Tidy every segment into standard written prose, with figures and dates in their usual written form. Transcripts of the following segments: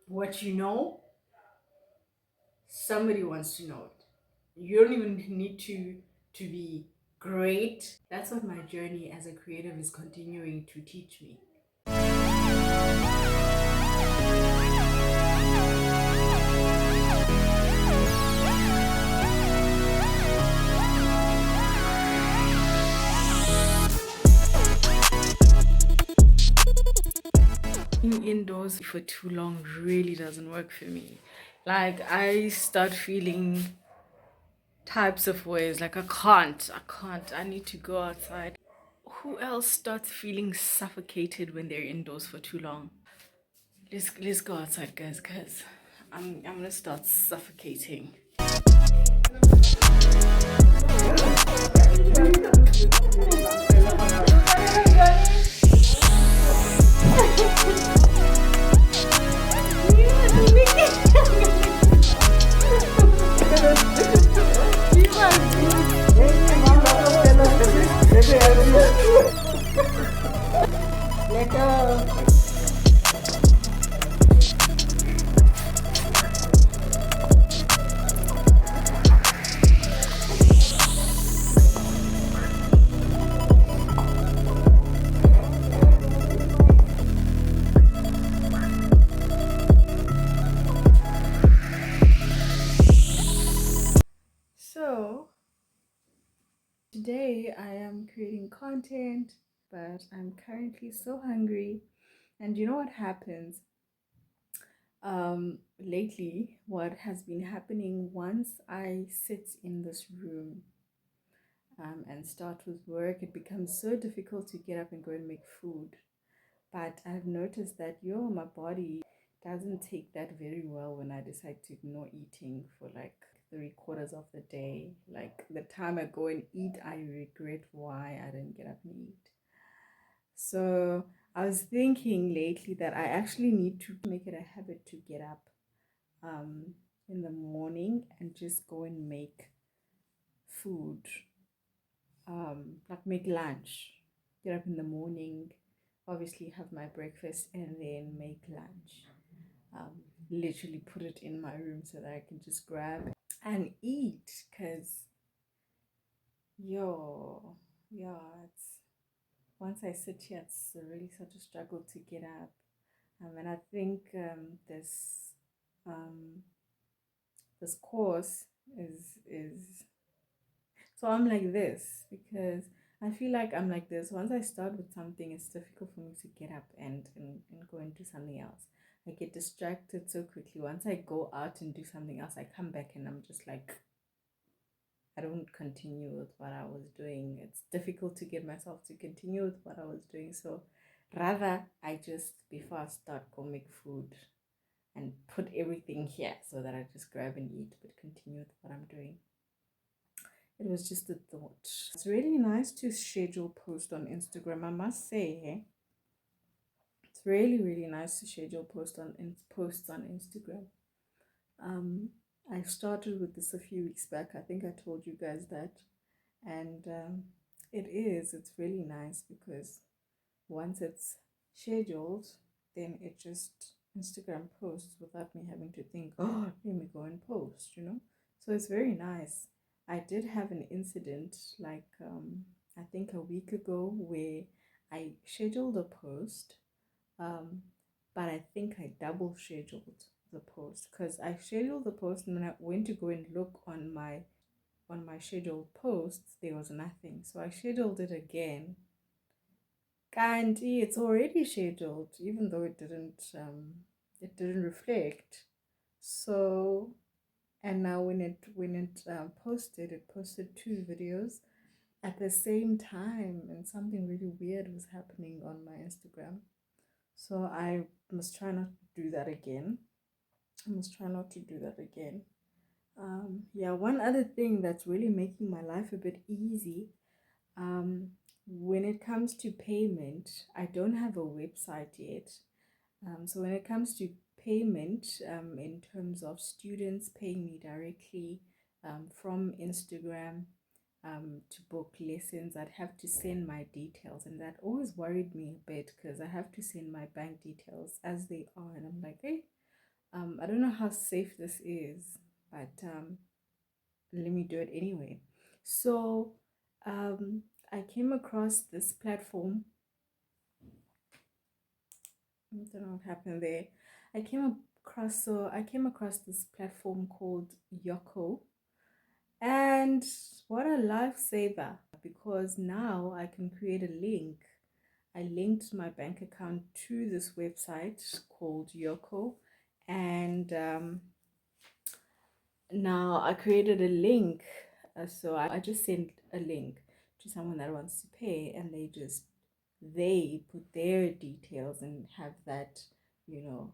what you know, somebody wants to know it. You don't even need to be great. That's what my journey as a creative is continuing to teach me. Being indoors for too long really doesn't work for me. Like I start feeling types of ways like I can't, I need to go outside. Who else starts feeling suffocated when they're indoors for too long? Let's go outside, guys, because I'm gonna start suffocating. Let go. So today I am creating content, but I'm currently so hungry. And you know what happens? Lately, what has been happening once I sit in this room and start with work, it becomes so difficult to get up and go and make food. But I've noticed that my body doesn't take that very well when I decide to ignore eating for like 3/4 of the day. Like the time I go and eat, I regret why I didn't get up and eat. So I was thinking lately that I actually need to make it a habit to get up um, in the morning and just go and make food, like make lunch. Get up in the morning, obviously have my breakfast, and then make lunch. Um, Literally put it in my room so that I can just grab and eat. Cause yo, yeah, it's once I sit here, it's really such a struggle to get up. And I think um, this course is so I'm like this because I feel like I'm like this. Once I start with something, it's difficult for me to get up and go and do something else. I get distracted so quickly. Once I go out and do something else, I come back and I'm just like, I don't continue with what I was doing. It's difficult to get myself to continue with what I was doing. So rather, I just, before I start, go make food and put everything here so that I just grab and eat, but continue with what I'm doing. It was just a thought. It's really nice to schedule post on Instagram, I must say. It's really nice to schedule posts on Instagram. Um, I started with this a few weeks back. I think I told you guys that, and it's really nice because once it's scheduled, then it just Instagram posts without me having to think, oh, let me go and post. So it's very nice. I did have an incident like I think a week ago where I scheduled a post, um, but I think I double scheduled the post because I scheduled the post and when I went to go and look on my scheduled posts, there was nothing. So I scheduled it again. Kanti, it's already scheduled, even though it didn't reflect. So and now when it posted, it posted two videos at the same time, and something really weird was happening on my Instagram. So I must try not to do that again. I must try not to do that again. Yeah, one other thing that's really making my life a bit easy, um, when it comes to payment, I don't have a website yet. So when it comes to payment, in terms of students paying me directly from Instagram to book lessons, I'd have to send my details, and that always worried me a bit because I have to send my bank details as they are, and I'm like, hey, I don't know how safe this is, but let me do it anyway. So um, I came across this platform. I don't know what happened there. I came across this platform called Yoco, and what a lifesaver, because now I can create a link. I linked my bank account to this website called Yoco, and now I created a link. So I just sent a link to someone that wants to pay, and they put their details and have that, you know,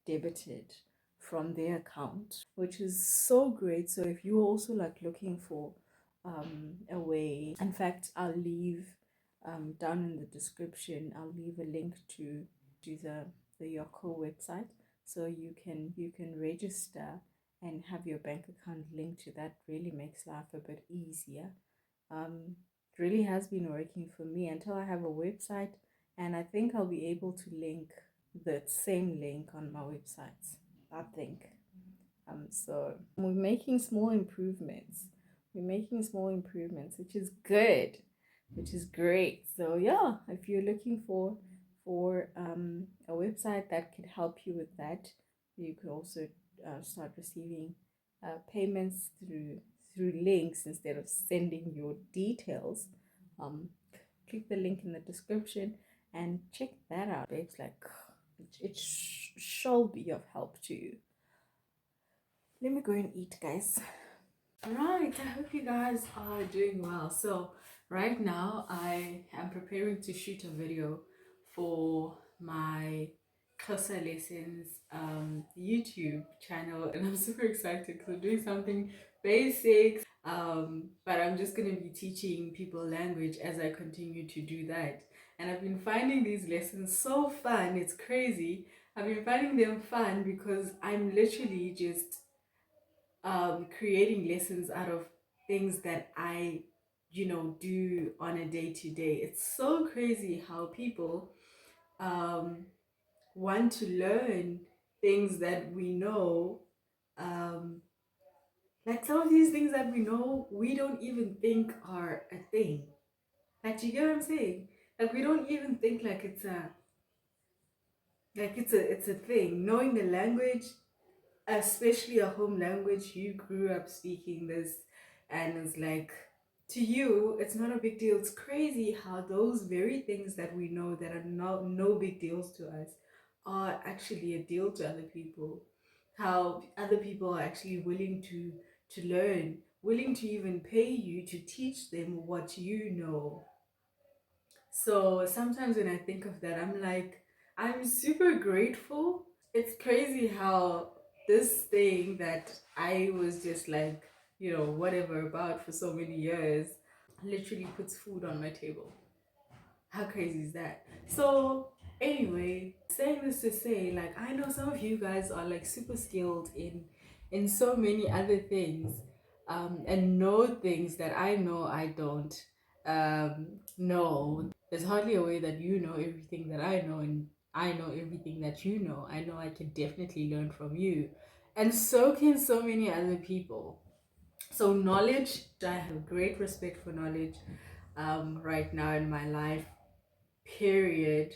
debited from their account, which is so great. So if you're also like looking for a way, in fact, I'll leave down in the description. I'll leave a link to the Yoko website, so you can register and have your bank account linked to that. Really makes life a bit easier. It really has been working for me until I have a website, and I think I'll be able to link the same link on my websites. I think. So we're making small improvements. We're making small improvements, which is good, which is great. So yeah, if you're looking for a website that could help you with that, you could also start receiving payments through links instead of sending your details. Um, Click the link in the description and check that out, babes. Like it shall be of help to you. Let me go and eat, guys. Alright, I hope you guys are doing well. So, right now I am preparing to shoot a video for my Xhosa Lessons YouTube channel, and I'm super excited because I'm doing something basic, but I'm just going to be teaching people language as I continue to do that. And I've been finding these lessons so fun, it's crazy. I've been finding them fun because I'm literally just creating lessons out of things that I, do on a day to day. It's so crazy how people um, want to learn things that we know. Um, like some of these things that we know, we don't even think are a thing. Like, you get what I'm saying? Like, we don't even think like it's a thing. Knowing the language, especially a home language, you grew up speaking this, and it's like, to you it's not a big deal. It's crazy how those very things that we know that are no big deals to us are actually a deal to other people. How other people are actually willing to learn, willing to even pay you to teach them what you know. So sometimes when I think of that, I'm like, I'm super grateful. It's crazy how this thing that I was just like, whatever about for so many years literally puts food on my table. How crazy is that? So, anyway, saying this to say, like, I know some of you guys are like super skilled in so many other things, and know things that I know I don't know. There's hardly a way that you know everything that I know, and I know everything that you know. I know I can definitely learn from you, and so can so many other people. So knowledge, I have great respect for knowledge right now in my life, period,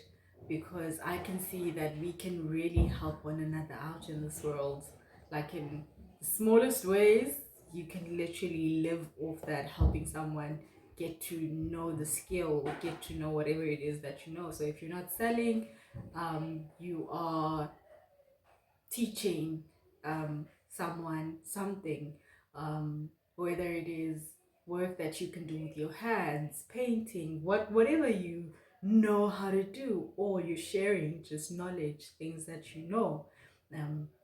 because I can see that we can really help one another out in this world. Like in the smallest ways, you can literally live off that, helping someone get to know the skill, get to know whatever it is that you know. So if you're not selling, you are teaching someone something, whether it is work that you can do with your hands, painting, whatever you know how to do, or you're sharing just knowledge, things that you know,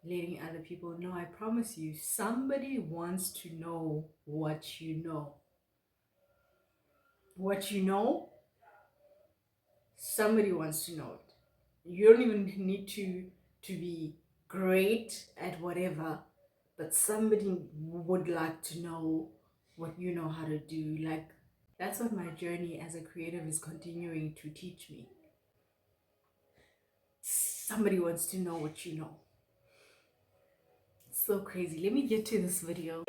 letting other people know. I promise you, somebody wants to know what you know. What you know, somebody wants to know it. You don't even need to be great at whatever, but somebody would like to know what you know how to do. Like, that's what my journey as a creative is continuing to teach me. Somebody wants to know what you know. So crazy. Let me get to this video.